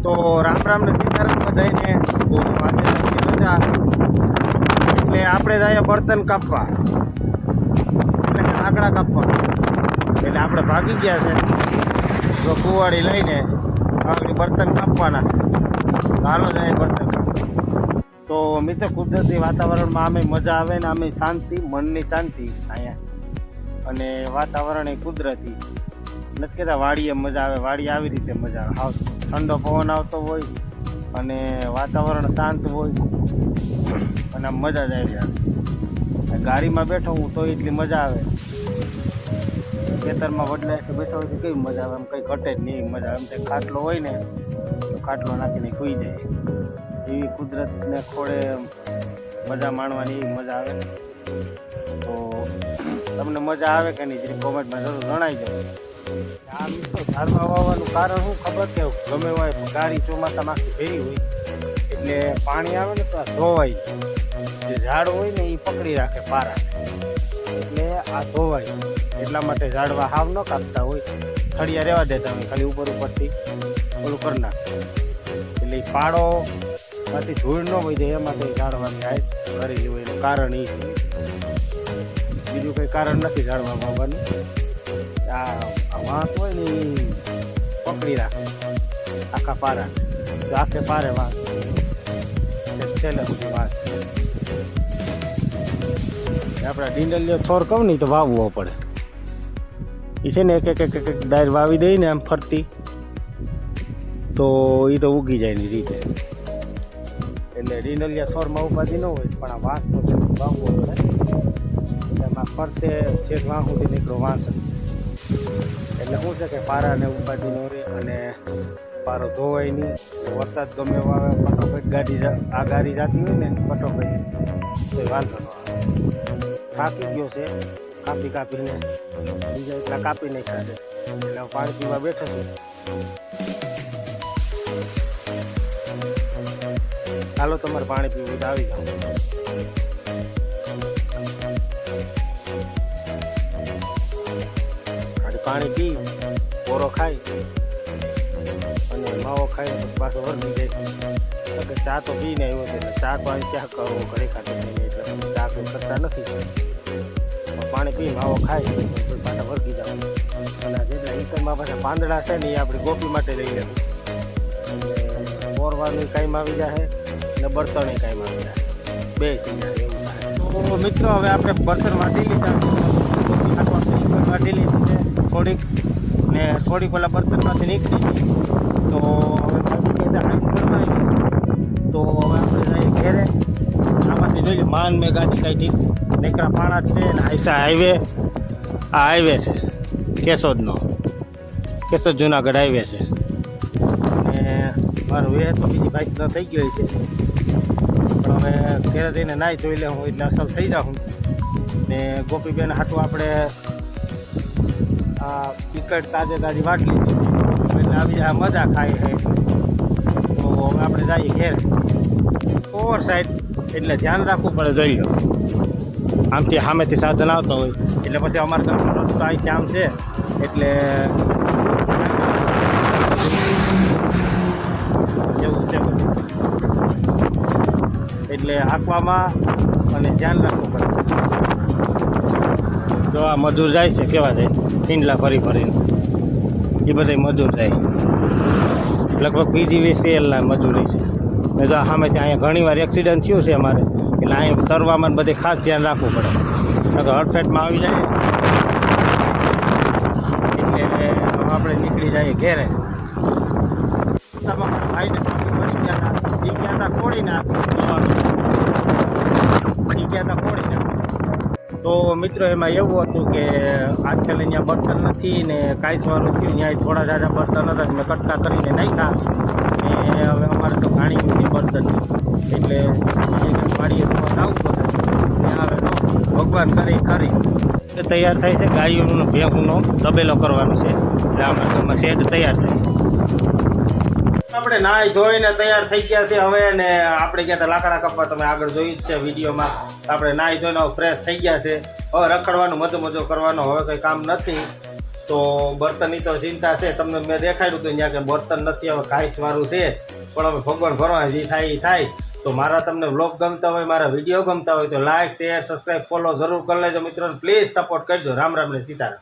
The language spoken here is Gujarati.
તો રામ રામ ને સીતારામ બધાને. તો આજે નથી રજા એટલે આપણે જાય બર્તન કાપવા, એટલે લાકડા કાપવા. એટલે આપણે ભાગી ગયા છે તો કુવાડી લઈને આગળ બર્તન કાપવાના. હાલો જાય બર્તન કાપવા. તો મિત્ર, કુદરતી વાતાવરણમાં આમે મજા આવે ને આમે શાંતિ, મનની શાંતિ અહીંયા. અને વાતાવરણ એ કુદરતી, નથી કહેતા વાડીએ મજા આવે. વાડી આવી રીતે મજા આવે, ઠંડો પવન આવતો હોય અને વાતાવરણ શાંત હોય અને આમ મજા જ આવી જાય. ગાડીમાં બેઠો હું તો એટલી મજા આવે, ખેતરમાં વડલા એટલે બેઠો હોય તો કેવી મજા આવે, આમ કંઈ ઘટે જ નહીં મજા આવે. એમ તે ખાટલો હોય ને તો ખાટલો નાખીને સૂઈ જાય, એવી કુદરતને ખોળે મજા માણવાની એવી મજા આવે. તો તમને મજા આવે કે નહીં, જેની કોમેન્ટમાં જરૂર જણાવી દો. આ મિત્રો ઝાડવા વાવવાનું કારણ શું ખબર કે ગમે હોય ગાડી ચોમાસામાં આખી ભેરી હોય એટલે પાણી આવે ને તો આ ધોવાય, જે ઝાડ હોય ને એ પકડી રાખે પારા, એટલે આ ધોવાય. એટલા માટે ઝાડવા હાવ ન કાપતા હોય, થળિયા રહેવા દેતા હોય, ખાલી ઉપરથી ઓલું કરી નાખે. એટલે એ પાડો માંથી ધૂળ ન હોય જાય એ માટે ઝાડવાની હાઈટ કરેલી હોય. એનું કારણ એ છે, બીજું કંઈ કારણ નથી ઝાડવા વાવવાનું. આ વાંસ હોય ને એ પકડી રાખે આખા પારા, તો આખે પારે વાંસ છેલ્લે સુધી વાંસ. આપણા ડીંડલીઓ થોર કહું નહીં તો વાવવો પડે. એ છે ને એક એક એક એક ડાયર વાવી દઈ ને આમ ફરતી, તો એ તો ઉગી જાય ની રીતે. એટલે ડીંડલિયા થોરમાં ઉપાધિ ન હોય, પણ આ વાંસ તો વાવવો પડે. એમાં ફરતે છેક વાં સુધી નીકળો વાંસ જ. એટલે શું છે કે પારાને ઉપાધિ ન રહે અને પારો ધોવાય નહીં. વરસાદ ગમે એવો આવે, ફટોફટ ગાડી આ ગાડી જતી હોય ને ફટોફટ તો વાંધો ન આવે. થાકી ગયો છે, કાપીને બીજા એટલા કાપી નાખ્યા છે. એટલે પાણી પીવા બેઠો છું. ચાલો તમારે પાણી પીવું તો આવી જાઓ. પાણી પી, પોરો ખાઈ અને માવો ખાઈ પાછો વર્ગી જાય. ચા તો પીને આવ્યો છે, એટલે ચા તો અહીં ચા કરવો ઘરે ખાતો થઈને, એટલે ચા કંઈ કરતા નથી. પાણી પી, માવો ખાઈ પાછા વર્ગી જાવ. અને જેટલા ઇન્કમમાં પાછા પાંદડા છે ને એ આપણી ગોપી માટે લઈ લેવું. એટલે મોરવાનું કાંઈ આવી જાય અને બળતણ કાંઈ આવી જાય, બે થઈ જાય એવું થાય. તો મિત્રો, હવે આપણે બળતણ વાટી લીધા, વાટી લીધી છે થોડીક, ને થોડીક પેલા બર્તનમાંથી નીકળી. તો હવે તો હવે આપણે જઈએ ઘેરે. આમાંથી જોઈએ માન મેં ગાડી કાઢી, નીકળા પાણા જ છે ને આયસા હાઈવે. આ હાઈવે છે કેશોદનો, કેશોદ જુનાગઢ હાઈવે છે. અને મારું વે તો બીજી બાઇક ન થઈ ગઈ છે, પણ હવે ઘેરે જઈને નાહી ધોઈ લે હું એટલે અસલ થઈ જાઉં. ને ગોપીબેન હાટું આપણે આ ટિકટ તાજી વાટ લીધી એટલે આવી આ મજા ખાય છે. તો હવે આપણે જઈએ ઘેર. ઓવર સાઈડ એટલે ધ્યાન રાખવું પડે, જોઈ લો. આમથી સામેથી સાધન આવતો હોય એટલે પછી અમારા ગામનો રસ્તો અહીંથી આમ છે એટલે એવું છે બધું. એટલે હાંકવામાં અને ધ્યાન રાખવું પડે. જો આ મજૂર જાય છે, કેવા જાય ઈંડલા ફરીને, એ બધા મજૂર જાય. લગભગ PGVCLના મજૂરી છે. ને જો સામેથી અહીંયા ઘણી વાર એક્સિડન્ટ થયું છે અમારે, એટલે અહીંયા તરવામાં બધે ખાસ ધ્યાન રાખવું પડે, નકર હડફેટમાં આવી જાય. એટલે આપણે નીકળી જઈએ ઘેરે. ભાઈને ગયા હતા ખોડીને, તો મિત્રો એમાં એવું હતું કે આજકાલ અહીંયા બર્તન નથી ને કાંઈસવાનું થયું, ત્યાં થોડા જાજા બર્તન હતા મેં કટકા કરીને નાખ્યા. ને હવે અમારે તો ઘાણી ઊંધી બર્તન એટલે વાડીએ આવતો હવે તો ભગવાન કરી ખરી એ તૈયાર થાય છે. ગાયોનો ભેંસનો તબેલો કરવાનો છે, એટલે આપણે ઘરમાં શેડ તૈયાર થાય. આપણે નાહી ધોઈને તૈયાર થઈ ગયા છે હવે, ને આપણે ગયા હતા લાકડા કાપવા, તમે આગળ જોયું જ છે વિડીયોમાં. આપણે નાહી ધોઈને ફ્રેશ થઈ ગયા છે. હવે રખડવાનું, મજો કરવાનો હવે કંઈ કામ નથી. તો બર્તનની તો ચિંતા છે. તમને મેં દેખાડ્યું હતું ત્યાં કે બર્તન નથી, હવે કાંઈસવાળું છે, પણ હવે ભગવાન ભરવા જે થાય એ થાય. તો મારા તમને વ્લોગ ગમતા હોય, મારા વિડીયો ગમતા હોય તો લાઇક, શેર, સબસ્ક્રાઈબ, ફોલો જરૂર કરી લેજો મિત્રો. પ્લીઝ સપોર્ટ કરજો. રામ રામ ને સીતારામ.